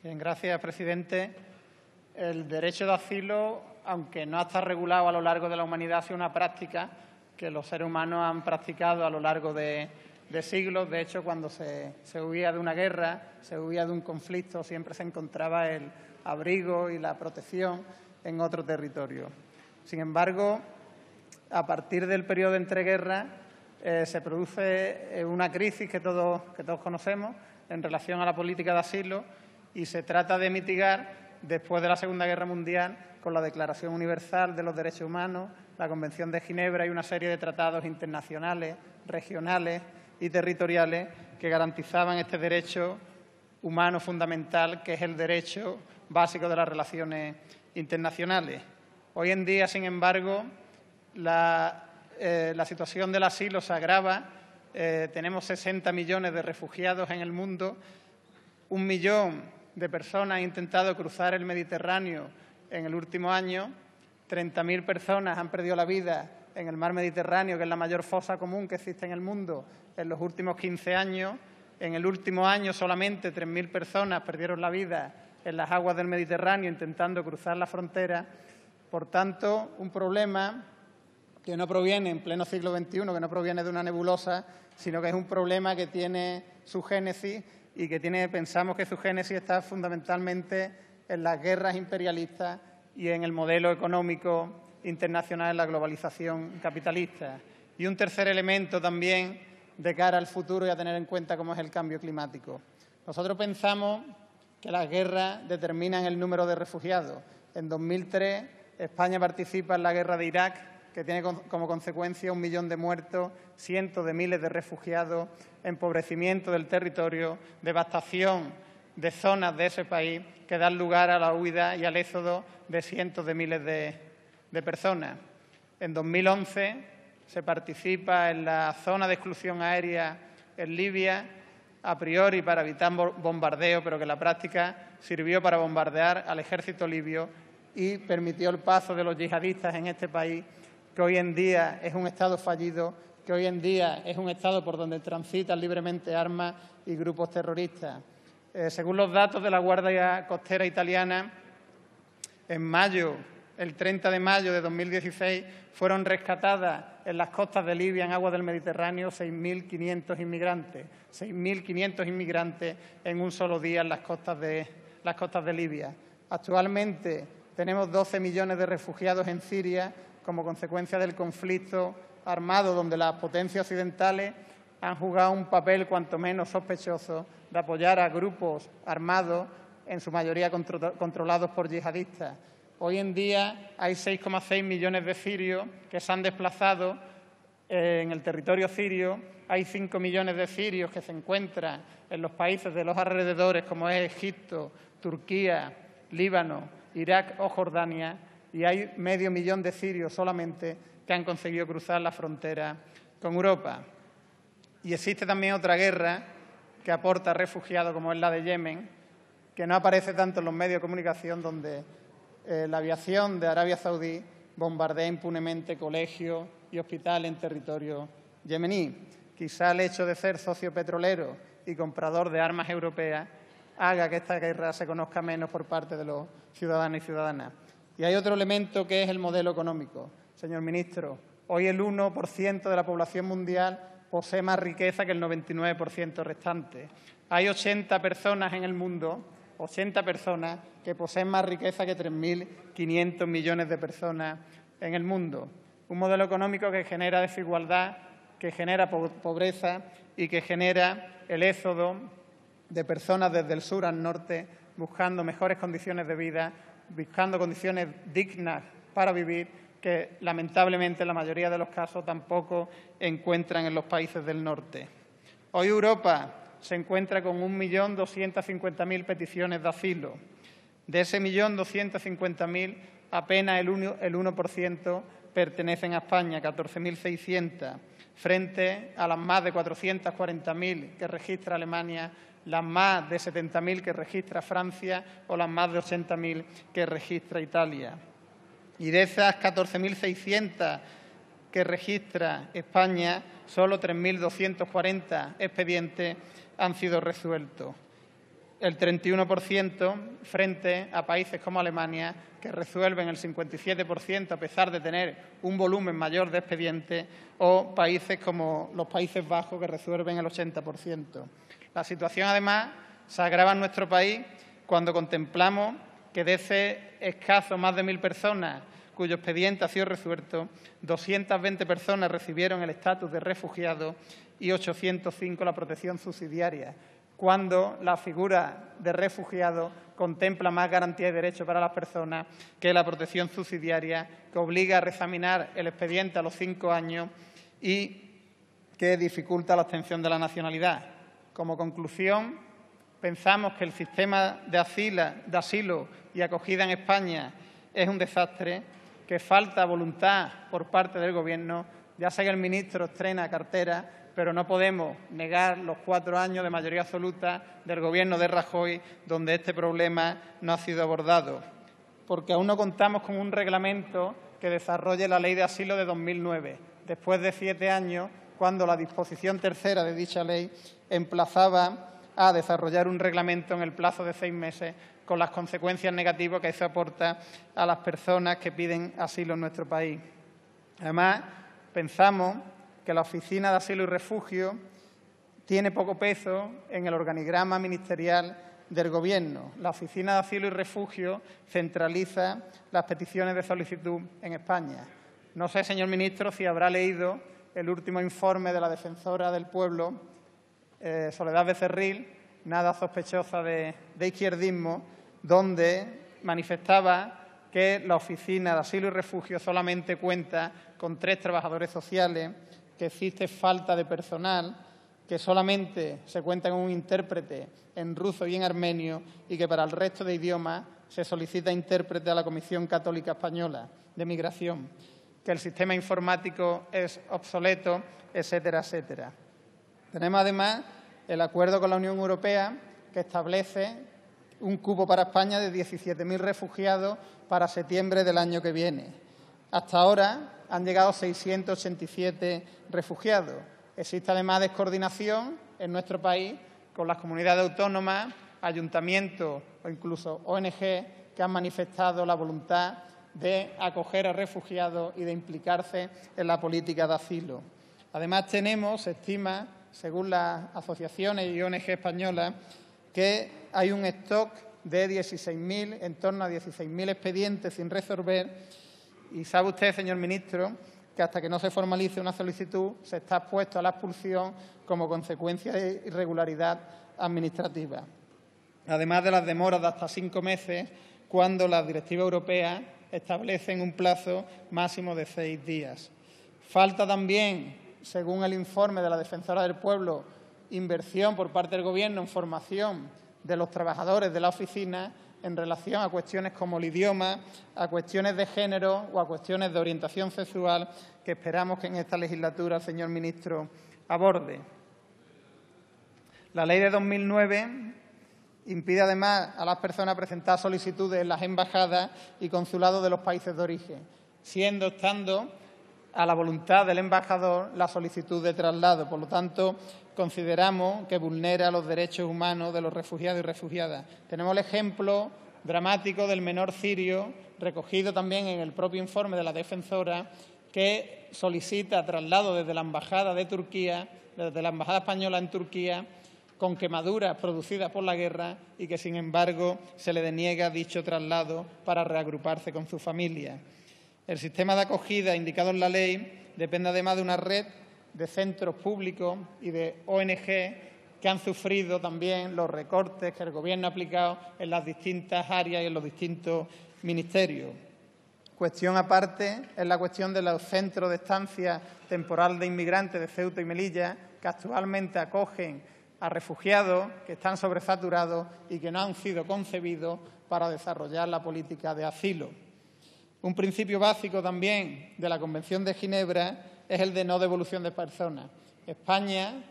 Bien, gracias, presidente. El derecho de asilo, aunque no está regulado a lo largo de la humanidad, ha sido una práctica que los seres humanos han practicado a lo largo de siglos. De hecho, cuando se huía de una guerra, se huía de un conflicto, siempre se encontraba el abrigo y la protección en otro territorio. Sin embargo, a partir del periodo de entreguerras, se produce una crisis que todos conocemos en relación a la política de asilo y se trata de mitigar después de la Segunda Guerra Mundial con la Declaración Universal de los Derechos Humanos, la Convención de Ginebra y una serie de tratados internacionales, regionales y territoriales que garantizaban este derecho humano fundamental, que es el derecho básico de las relaciones internacionales. Hoy en día, sin embargo, la situación del asilo se agrava. Tenemos 60 millones de refugiados en el mundo. 1 millón de personas han intentado cruzar el Mediterráneo en el último año. 30.000 personas han perdido la vida en el mar Mediterráneo, que es la mayor fosa común que existe en el mundo, en los últimos 15 años. En el último año solamente 3.000 personas perdieron la vida en las aguas del Mediterráneo intentando cruzar la frontera. Por tanto, un problema que no proviene en pleno siglo XXI, que no proviene de una nebulosa, sino que es un problema que tiene su génesis y que pensamos que su génesis está fundamentalmente en las guerras imperialistas y en el modelo económico internacional, en la globalización capitalista. Y un tercer elemento también de cara al futuro y a tener en cuenta como es el cambio climático. Nosotros pensamos que las guerras determinan el número de refugiados. En 2003 España participa en la guerra de Irak, que tiene como consecuencia 1 millón de muertos, cientos de miles de refugiados, empobrecimiento del territorio, devastación de zonas de ese país que dan lugar a la huida y al éxodo de cientos de miles de personas. En 2011 se participa en la zona de exclusión aérea en Libia, a priori para evitar bombardeo, pero que en la práctica sirvió para bombardear al ejército libio y permitió el paso de los yihadistas en este país, que hoy en día es un Estado fallido, que hoy en día es un Estado por donde transitan libremente armas y grupos terroristas. Según los datos de la Guardia Costera italiana, en mayo, el 30 de mayo de 2016, fueron rescatadas en las costas de Libia, en aguas del Mediterráneo, 6.500 inmigrantes. 6.500 inmigrantes en un solo día en las costas de Libia. Actualmente tenemos 12 millones de refugiados en Siria como consecuencia del conflicto armado, donde las potencias occidentales han jugado un papel cuanto menos sospechoso de apoyar a grupos armados, en su mayoría controlados por yihadistas. Hoy en día hay 6,6 millones de sirios que se han desplazado en el territorio sirio. Hay 5 millones de sirios que se encuentran en los países de los alrededores, como es Egipto, Turquía, Líbano, Irak o Jordania, y hay medio millón de sirios solamente que han conseguido cruzar la frontera con Europa. Y existe también otra guerra que aporta refugiados, como es la de Yemen, que no aparece tanto en los medios de comunicación, donde la aviación de Arabia Saudí bombardea impunemente colegios y hospitales en territorio yemení. Quizá el hecho de ser socio petrolero y comprador de armas europeas haga que esta guerra se conozca menos por parte de los ciudadanos y ciudadanas. Y hay otro elemento que es el modelo económico. Señor ministro, hoy el 1% de la población mundial posee más riqueza que el 99% restante. Hay 80 personas en el mundo, 80 personas que poseen más riqueza que 3.500 millones de personas en el mundo. Un modelo económico que genera desigualdad, que genera pobreza y que genera el éxodo de personas desde el sur al norte buscando mejores condiciones de vida, buscando condiciones dignas para vivir, que lamentablemente en la mayoría de los casos tampoco encuentran en los países del norte. Hoy Europa se encuentra con 1.250.000 peticiones de asilo. De ese 1.250.000, apenas el 1% pertenecen a España, 14.600, frente a las más de 440.000 que registra Alemania, las más de 70.000 que registra Francia o las más de 80.000 que registra Italia. Y de esas 14.600 que registra España, solo 3.240 expedientes han sido resueltos. el 31% frente a países como Alemania, que resuelven el 57% a pesar de tener un volumen mayor de expedientes, o países como los Países Bajos, que resuelven el 80%. La situación, además, se agrava en nuestro país cuando contemplamos que de ese escaso más de 1.000 personas cuyo expediente ha sido resuelto, 220 personas recibieron el estatus de refugiado y 805 la protección subsidiaria, cuando la figura de refugiado contempla más garantía de derechos para las personas que la protección subsidiaria, que obliga a reexaminar el expediente a los 5 años y que dificulta la obtención de la nacionalidad. Como conclusión, pensamos que el sistema de asilo y acogida en España es un desastre, que falta voluntad por parte del Gobierno. Ya sé que el ministro estrena cartera, pero no podemos negar los 4 años de mayoría absoluta del Gobierno de Rajoy, donde este problema no ha sido abordado, porque aún no contamos con un reglamento que desarrolle la Ley de Asilo de 2009, después de 7 años, cuando la disposición tercera de dicha ley emplazaba a desarrollar un reglamento en el plazo de 6 meses, con las consecuencias negativas que eso aporta a las personas que piden asilo en nuestro país. Además, pensamos que la Oficina de Asilo y Refugio tiene poco peso en el organigrama ministerial del Gobierno. La Oficina de Asilo y Refugio centraliza las peticiones de solicitud en España. No sé, señor ministro, si habrá leído el último informe de la Defensora del Pueblo, Soledad Becerril, nada sospechosa de izquierdismo, donde manifestaba que la Oficina de Asilo y Refugio solamente cuenta con 3 trabajadores sociales, que existe falta de personal, que solamente se cuenta con un intérprete en ruso y en armenio y que para el resto de idiomas se solicita intérprete a la Comisión Católica Española de Migración, que el sistema informático es obsoleto, etcétera, etcétera. Tenemos además el acuerdo con la Unión Europea, que establece un cupo para España de 17.000 refugiados para septiembre del año que viene. Hasta ahora han llegado 687 refugiados. Existe además descoordinación en nuestro país con las comunidades autónomas, ayuntamientos o incluso ONG que han manifestado la voluntad de acoger a refugiados y de implicarse en la política de asilo. Además, se estima, según las asociaciones y ONG españolas, que hay un stock de 16.000, en torno a 16.000 expedientes sin resolver. Y sabe usted, señor ministro, que hasta que no se formalice una solicitud se está expuesto a la expulsión como consecuencia de irregularidad administrativa. Además de las demoras de hasta 5 meses, cuando las directivas europeas establecen un plazo máximo de 6 días. Falta también, según el informe de la Defensora del Pueblo, inversión por parte del Gobierno en formación de los trabajadores de la oficina en relación a cuestiones como el idioma, a cuestiones de género o a cuestiones de orientación sexual, que esperamos que en esta legislatura el señor ministro aborde. La ley de 2009 impide además a las personas presentar solicitudes en las embajadas y consulados de los países de origen, estando a la voluntad del embajador la solicitud de traslado. Por lo tanto, consideramos que vulnera los derechos humanos de los refugiados y refugiadas. Tenemos el ejemplo dramático del menor sirio, recogido también en el propio informe de la Defensora, que solicita traslado desde la Embajada de Turquía, desde la Embajada española en Turquía, con quemaduras producidas por la guerra y que, sin embargo, se le deniega dicho traslado para reagruparse con su familia. El sistema de acogida indicado en la ley depende además de una red de centros públicos y de ONG que han sufrido también los recortes que el Gobierno ha aplicado en las distintas áreas y en los distintos ministerios. Cuestión aparte es la cuestión de los centros de estancia temporal de inmigrantes de Ceuta y Melilla, que actualmente acogen a refugiados que están sobresaturados y que no han sido concebidos para desarrollar la política de asilo. Un principio básico también de la Convención de Ginebra es el de no devolución de personas. España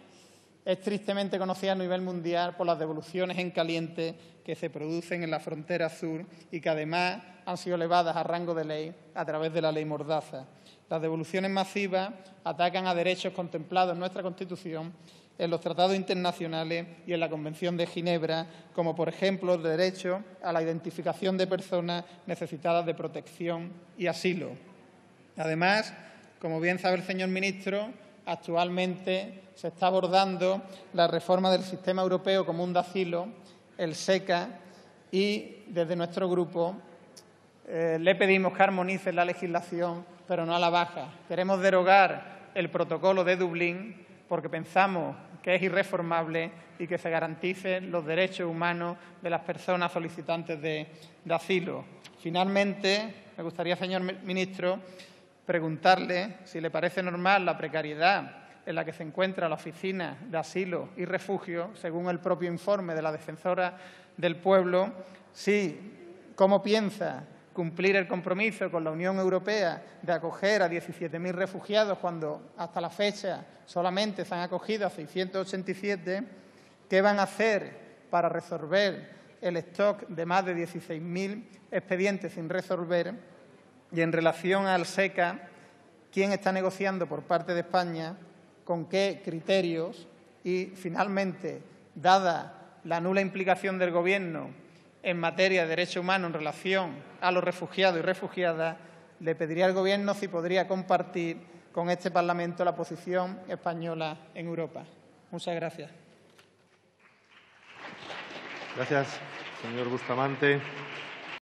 es tristemente conocida a nivel mundial por las devoluciones en caliente que se producen en la frontera sur y que además han sido elevadas a rango de ley a través de la ley Mordaza. Las devoluciones masivas atacan a derechos contemplados en nuestra Constitución en los tratados internacionales y en la Convención de Ginebra, como por ejemplo el derecho a la identificación de personas necesitadas de protección y asilo. Además, como bien sabe el señor ministro, actualmente se está abordando la reforma del Sistema Europeo Común de Asilo, el SECA, y desde nuestro grupo le pedimos que armonice la legislación, pero no a la baja. Queremos derogar el protocolo de Dublín porque pensamos que es irreformable y que se garanticen los derechos humanos de las personas solicitantes de asilo. Finalmente, me gustaría, señor ministro, preguntarle si le parece normal la precariedad en la que se encuentra la Oficina de Asilo y Refugio, según el propio informe de la Defensora del Pueblo, cómo piensa cumplir el compromiso con la Unión Europea de acoger a 17.000 refugiados cuando hasta la fecha solamente se han acogido a 687, qué van a hacer para resolver el stock de más de 16.000 expedientes sin resolver y en relación al SECA, quién está negociando por parte de España, con qué criterios y, finalmente, dada la nula implicación del Gobierno en materia de derechos humanos en relación a los refugiados y refugiadas, le pediría al Gobierno si podría compartir con este Parlamento la posición española en Europa. Muchas gracias. Gracias, señor Bustamante.